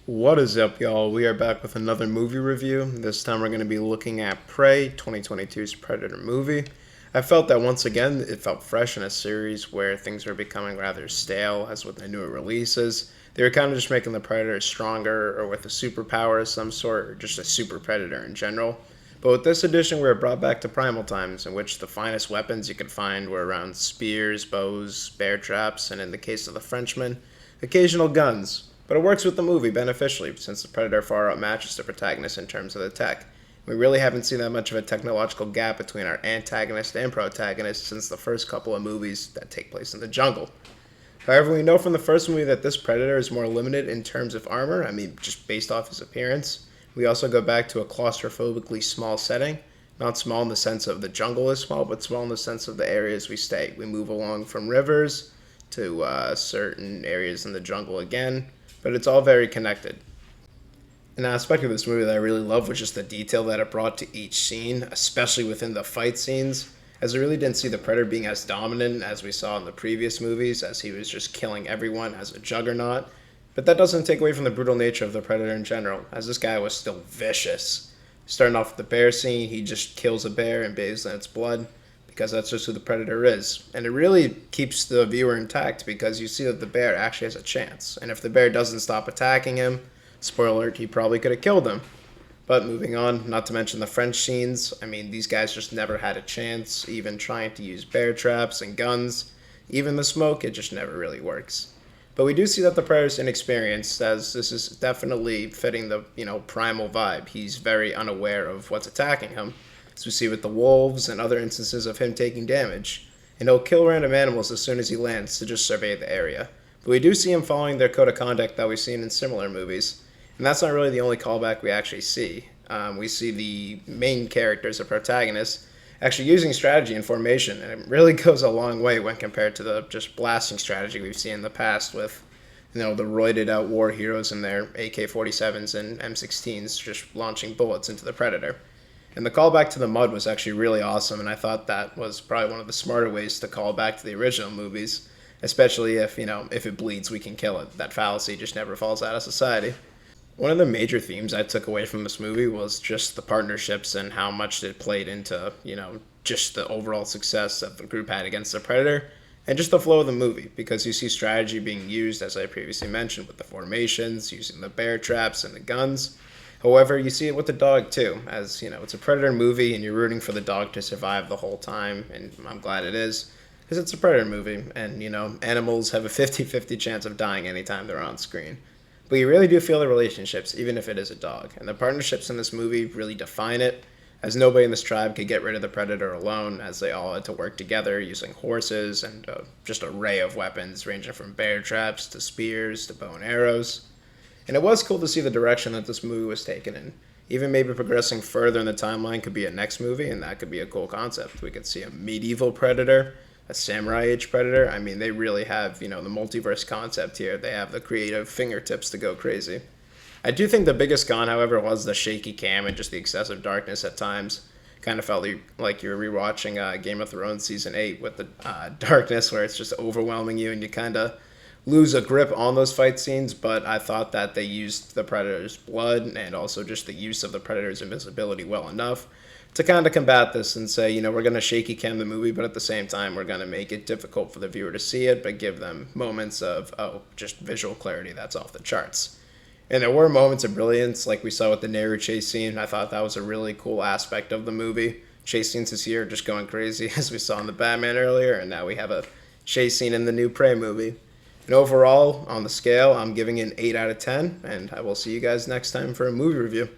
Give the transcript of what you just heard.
What is up, y'all? We are back with another movie review. This time we're going to be looking at Prey, 2022's Predator movie. I felt that once again it felt fresh in a series where things were becoming rather stale, as with the newer releases. They were kind of just making the Predator stronger or with a superpower of some sort, or just a super Predator in general. But with this edition, we were brought back to primal times, in which the finest weapons you could find were around spears, bows, bear traps, and in the case of the Frenchman, occasional guns. But it works with the movie beneficially, since the Predator far outmatches the protagonist in terms of the tech. We really haven't seen that much of a technological gap between our antagonist and protagonist since the first couple of movies that take place in the jungle. However, we know from the first movie that this Predator is more limited in terms of armor, just based off his appearance. We also go back to a claustrophobically small setting. Not small in the sense of the jungle is small, but small in the sense of the areas we stay. We move along from rivers to certain areas in the jungle again, but it's all very connected. An aspect of this movie that I really love was just the detail that it brought to each scene, especially within the fight scenes, as I really didn't see the Predator being as dominant as we saw in the previous movies, as he was just killing everyone as a juggernaut. But that doesn't take away from the brutal nature of the Predator in general, as this guy was still vicious. Starting off with the bear scene, he just kills a bear and bathes in its blood, because that's just who the Predator is. And it really keeps the viewer intact because you see that the bear actually has a chance. And if the bear doesn't stop attacking him, spoiler alert, he probably could have killed him. But moving on, not to mention the French scenes, these guys just never had a chance, even trying to use bear traps and guns. Even the smoke, it just never really works. But we do see that the Predator's inexperienced, as this is definitely fitting the, primal vibe. He's very unaware of what's attacking him, as we see with the wolves and other instances of him taking damage. And he'll kill random animals as soon as he lands to just survey the area. But we do see him following their code of conduct that we've seen in similar movies. And that's not really the only callback we actually see. We see the main characters, the protagonists, actually using strategy and formation, and it really goes a long way when compared to the just blasting strategy we've seen in the past with, the roided out war heroes and their AK-47s and M16s just launching bullets into the Predator. And the callback to the mud was actually really awesome, and I thought that was probably one of the smarter ways to call back to the original movies, especially if it bleeds, we can kill it. That fallacy just never falls out of society. One of the major themes I took away from this movie was just the partnerships and how much it played into, just the overall success that the group had against the Predator and just the flow of the movie, because you see strategy being used, as I previously mentioned, with the formations, using the bear traps and the guns. However, you see it with the dog too, as, it's a Predator movie and you're rooting for the dog to survive the whole time, and I'm glad it is, because it's a Predator movie, and, animals have a 50-50 chance of dying anytime they're on screen. But you really do feel the relationships, even if it is a dog. And the partnerships in this movie really define it, as nobody in this tribe could get rid of the Predator alone, as they all had to work together using horses and just an array of weapons, ranging from bear traps to spears to bow and arrows. And it was cool to see the direction that this movie was taken in. Even maybe progressing further in the timeline could be a next movie, and that could be a cool concept. We could see a medieval Predator, a samurai age Predator. They really have, the multiverse concept here. They have the creative fingertips to go crazy. I do think the biggest con, however, was the shaky cam and just the excessive darkness at times. Kind of felt like you were rewatching Game of Thrones Season 8 with the darkness, where it's just overwhelming you and you kind of lose a grip on those fight scenes. But I thought that they used the Predator's blood and also just the use of the Predator's invisibility well enough to kind of combat this and say, we're going to shaky cam the movie, but at the same time, we're going to make it difficult for the viewer to see it, but give them moments of, just visual clarity that's off the charts. And there were moments of brilliance, like we saw with the Nehru chase scene. I thought that was a really cool aspect of the movie. Chase scenes this year just going crazy, as we saw in the Batman earlier, and now we have a chase scene in the new Prey movie. And overall, on the scale, I'm giving it an 8 out of 10, and I will see you guys next time for a movie review.